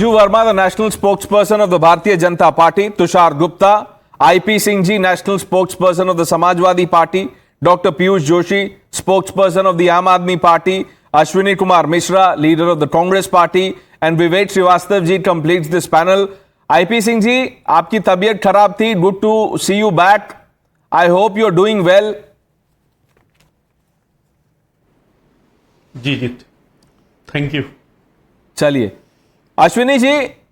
Manju Verma, the national spokesperson of the Bharatiya Janata Party, Tushar Gupta, IP Singh ji, national spokesperson of the Samajwadi Party, Dr. Piyush Joshi, spokesperson of the Aam Aadmi Party, Ashwini Kumar Mishra, leader of the Congress Party, and Vivek Srivastava ji completes this panel. IP Singh ji, आपकी तबीयत खराब थी. Good to see you back. I hope you're doing well. जी, thank you. चलिए अश्विनी जी,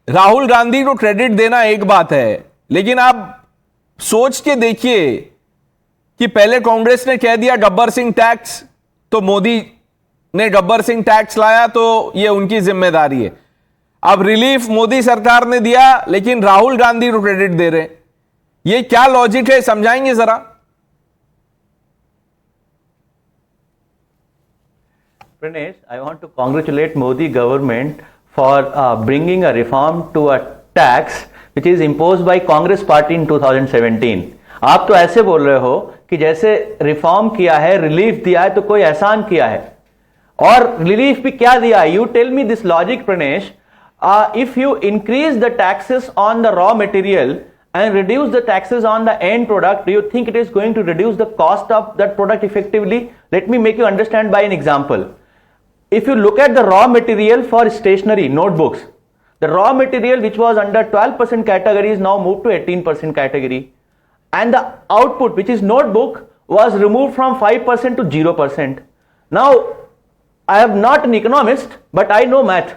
राहुल गांधी को credit देना एक बात है, लेकिन आप सोच के देखिए कि पहले कांग्रेस ने कह दिया गब्बर सिंह टैक्स, तो मोदी ने गब्बर सिंह टैक्स लाया, तो ये उनकी जिम्मेदारी है. अब रिलीफ मोदी सरकार ने दिया, लेकिन राहुल गांधी को क्रेडिट दे रहे हैं. ये क्या लॉजिक है, समझाएंगे जरा. Pranesh, I want to congratulate Modi government for bringing a reform to a tax which is imposed by Congress party in 2017. आप तो ऐसे बोल रहे हो कि जैसे रिफॉर्म किया है, रिलीफ दिया है, तो कोई एहसान किया है. और रिलीफ भी क्या दिया है? You tell me this logic, Pranesh. If you increase the taxes on the raw material and reduce the taxes on the end product, do you think it is going to reduce the cost of that product effectively? Let me make you understand by an example. If you look at the raw material for stationery, notebooks, the raw material which was under 12% category is now moved to 18% category. And the output, which is notebook, was removed from 5% to 0%. Now, I am not an economist, but I know math.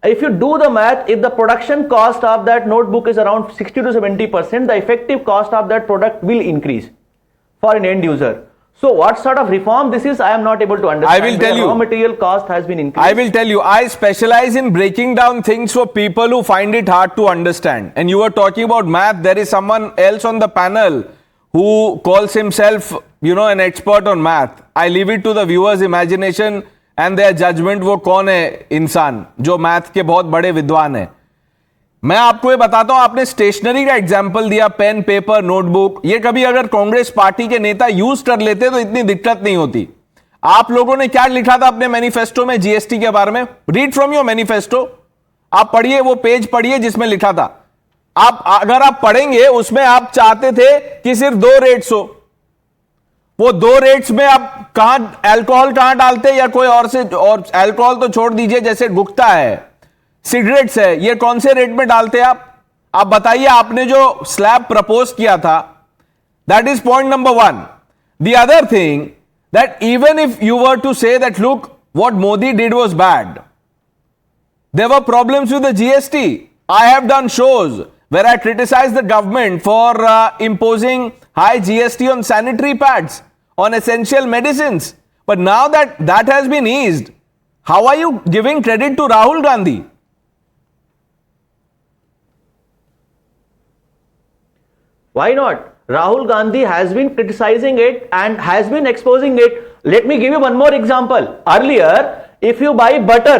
If you do the math, if the production cost of that notebook is around 60 to 70%, the effective cost of that product will increase for an end user. So what sort of reform this is, I am not able to understand. I will tell you. Raw material cost has been increased. I will tell you. I specialize in breaking down things for people who find it hard to understand. And you were talking about math. There is someone else on the panel who calls himself, an expert on math. I leave it to the viewers' imagination and their judgment. वो कौन है इंसान जो math के बहुत बड़े विद्वान है. मैं आपको ये बताता हूं, आपने स्टेशनरी का एग्जाम्पल दिया, पेन, पेपर, नोटबुक. ये कभी अगर कांग्रेस पार्टी के नेता यूज कर लेते तो इतनी दिक्कत नहीं होती. आप लोगों ने क्या लिखा था अपने मैनिफेस्टो में जीएसटी के बारे में? Read from your manifesto. आप पढ़िए, वो पेज पढ़िए जिसमें लिखा था. अगर आप पढ़ेंगे, उसमें आप चाहते थे कि सिर्फ 2 रेट्स हो. वो 2 रेट्स में आप अल्कोहल कहां डालते या कोई और अल्कोहल तो छोड़ दीजिए, जैसे गुटखा है, सिगरेट्स है, ये कौन से रेट में डालते आप बताइए. आपने जो स्लैब प्रपोज किया था, that is point number 1. The other thing that even if you were to say that look what Modi did was bad, there were problems with the GST. I have done shows where I criticize the government for imposing high GST on sanitary pads, on essential medicines. But now that has been eased, how are you giving credit to Rahul Gandhi? Why not? Rahul Gandhi has been criticizing it and has been exposing it. Let me give you one more example. Earlier, if you buy butter,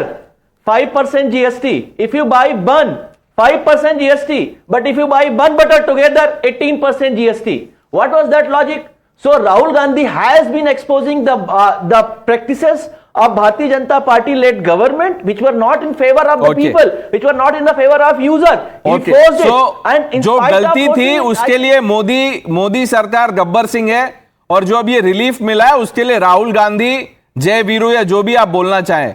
5% GST. If you buy bun, 5% GST. But if you buy bun butter together, 18% GST. What was that logic? So Rahul Gandhi has been exposing the practices of Bharatiya Janata Party led government, which were not in favor of the people, which were not in the favor of user. He forced it. And in जो spite of गलती थी उसके लिए मोदी सरकार गब्बर सिंह है, और जो अब ये रिलीफ मिला है उसके लिए राहुल गांधी, जय वीरू या जो भी आप बोलना चाहें.